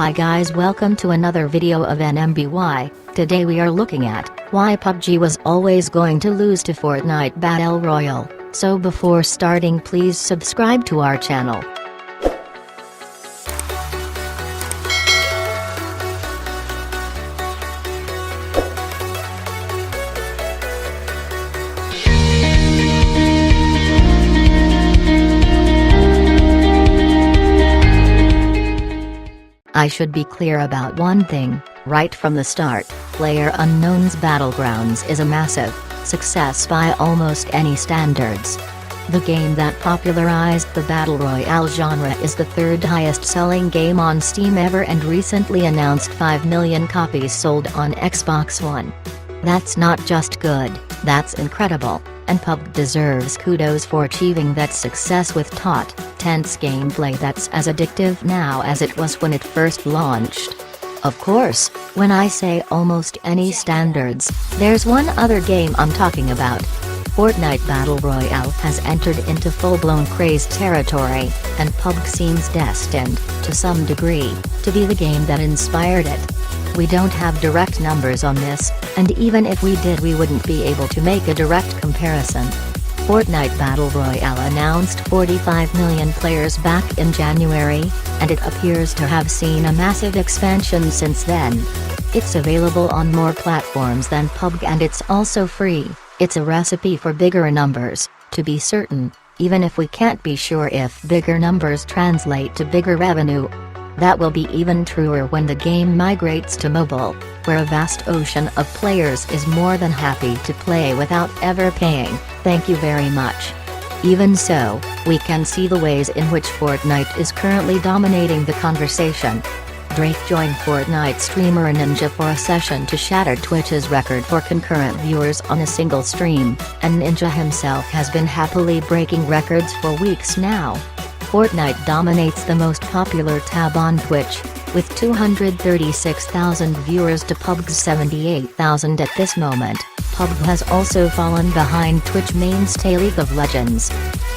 Hi guys, welcome to another video of NMBY. Today we are looking at why PUBG was always going to lose to Fortnite Battle Royale. So before starting, please subscribe to our channel. I should be clear about one thing, right from the start, PlayerUnknown's Battlegrounds is a massive success by almost any standards. The game that popularized the Battle Royale genre is the third highest selling game on Steam ever and recently announced 5 million copies sold on Xbox One. That's not just good, that's incredible, and PUBG deserves kudos for achieving that success with taut, tense gameplay that's as addictive now as it was when it first launched. Of course, when I say almost any standards, there's one other game I'm talking about. Fortnite Battle Royale has entered into full-blown craze territory, and PUBG seems destined, to some degree, to be the game that inspired it. We don't have direct numbers on this, and even if we did we wouldn't be able to make a direct comparison. Fortnite Battle Royale announced 45 million players back in January, and it appears to have seen a massive expansion since then. It's available on more platforms than PUBG and it's also free. It's a recipe for bigger numbers, to be certain, even if we can't be sure if bigger numbers translate to bigger revenue. That will be even truer when the game migrates to mobile, where a vast ocean of players is more than happy to play without ever paying. Thank you very much. Even so, we can see the ways in which Fortnite is currently dominating the conversation. Drake joined Fortnite streamer Ninja for a session to shatter Twitch's record for concurrent viewers on a single stream, and Ninja himself has been happily breaking records for weeks now. Fortnite dominates the most popular tab on Twitch, with 236,000 viewers to PUBG's 78,000 at this moment. PUBG has also fallen behind Twitch mainstay League of Legends.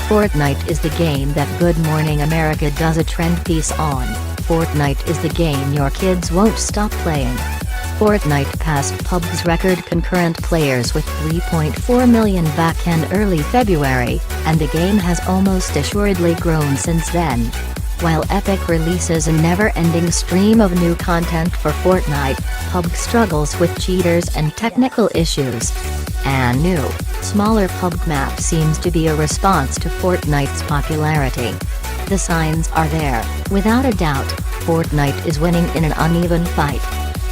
Fortnite is the game that Good Morning America does a trend piece on. Fortnite is the game your kids won't stop playing. Fortnite passed PUBG's record concurrent players with 3.4 million back in early February, and the game has almost assuredly grown since then. While Epic releases a never-ending stream of new content for Fortnite, PUBG struggles with cheaters and technical issues. A new, smaller PUBG map seems to be a response to Fortnite's popularity. The signs are there, without a doubt, Fortnite is winning in an uneven fight.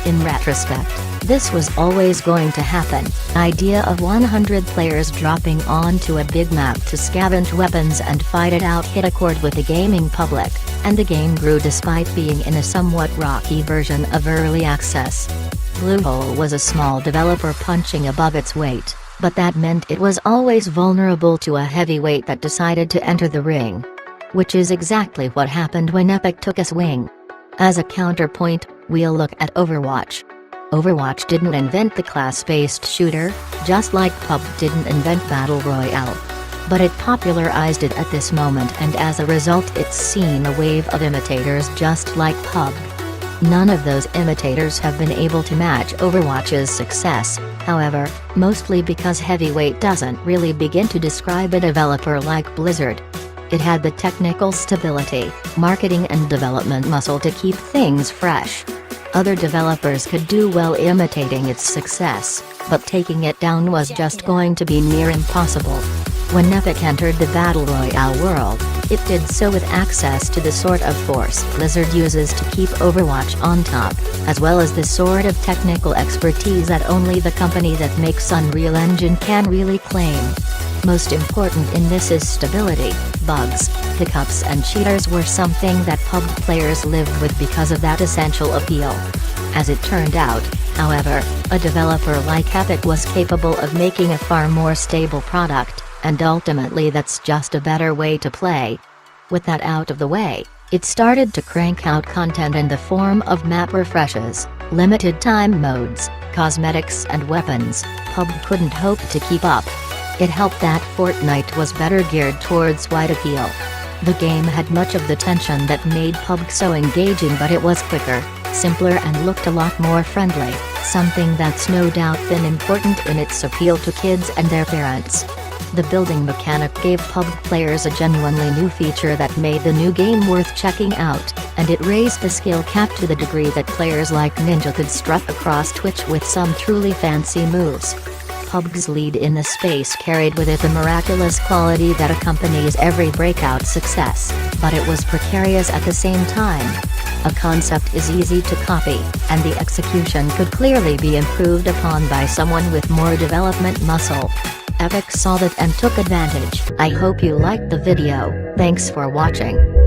In retrospect, this was always going to happen. The idea of 100 players dropping onto a big map to scavenge weapons and fight it out hit a chord with the gaming public, and the game grew despite being in a somewhat rocky version of early access. Bluehole was a small developer punching above its weight, but that meant it was always vulnerable to a heavyweight that decided to enter the ring. Which is exactly what happened when Epic took a swing. As a counterpoint, we'll look at Overwatch. Overwatch didn't invent the class-based shooter, just like PUBG didn't invent Battle Royale. But it popularized it at this moment, and as a result it's seen a wave of imitators just like PUBG. None of those imitators have been able to match Overwatch's success, however, mostly because heavyweight doesn't really begin to describe a developer like Blizzard. It had the technical stability, marketing and development muscle to keep things fresh. Other developers could do well imitating its success, but taking it down was just going to be near impossible. When Epic entered the Battle Royale world, it did so with access to the sort of force Blizzard uses to keep Overwatch on top, as well as the sort of technical expertise that only the company that makes Unreal Engine can really claim. Most important in this is stability. Bugs, hiccups and cheaters were something that PUBG players lived with because of that essential appeal. As it turned out, however, a developer like Epic was capable of making a far more stable product, and ultimately that's just a better way to play. With that out of the way, it started to crank out content in the form of map refreshes, limited time modes, cosmetics and weapons. PUBG couldn't hope to keep up. It helped that Fortnite was better geared towards wide appeal. The game had much of the tension that made PUBG so engaging, but it was quicker, simpler and looked a lot more friendly, something that's no doubt been important in its appeal to kids and their parents. The building mechanic gave PUBG players a genuinely new feature that made the new game worth checking out, and it raised the skill cap to the degree that players like Ninja could strut across Twitch with some truly fancy moves. PUBG's lead in the space carried with it the miraculous quality that accompanies every breakout success, but it was precarious at the same time. A concept is easy to copy, and the execution could clearly be improved upon by someone with more development muscle. Epic saw that and took advantage. I hope you liked the video. Thanks for watching.